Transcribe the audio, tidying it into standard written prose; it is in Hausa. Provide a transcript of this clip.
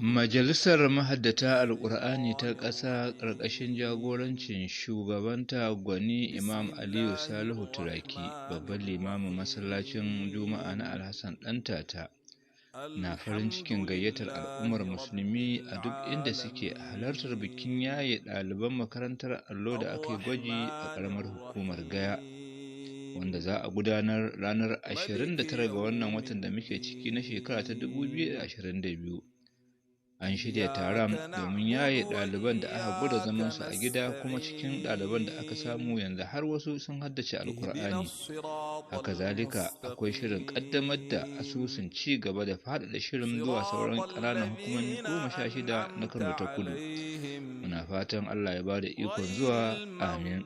Majalisar Mahaddata Alƙur'ani ta ƙasa ƙarƙashin jagorancin shugabanta Gwani Imam Aliyu Salihu Turaki, babban limamin masallacin Juma'a na Alhassan Ɗantata, na farin cikin gayyatar al'ummar musulmi a duk inda suke halartar bikin yaye ɗaliban makarantar allo da aka yi gwaji a ƙaramar hukumar Gaya, wanda za a gudanar ranar 29 ga wannan watan da muke ciki na shekara ta 2022. An shirya taron domin yaye ɗaliban da aka gwada zamansu a gida, kuma cikin ɗaliban da aka samu yanzu har wasu sun haddace Alƙur'ani. Haka zalika akwai shirin ƙaddamar da asusun ci gaba da faɗaɗa shirin zuwa sauran ƙananan hukumomi 16 na Kano ta Kudu. Muna fatan Allah ya ba da ikon zuwa. Amin.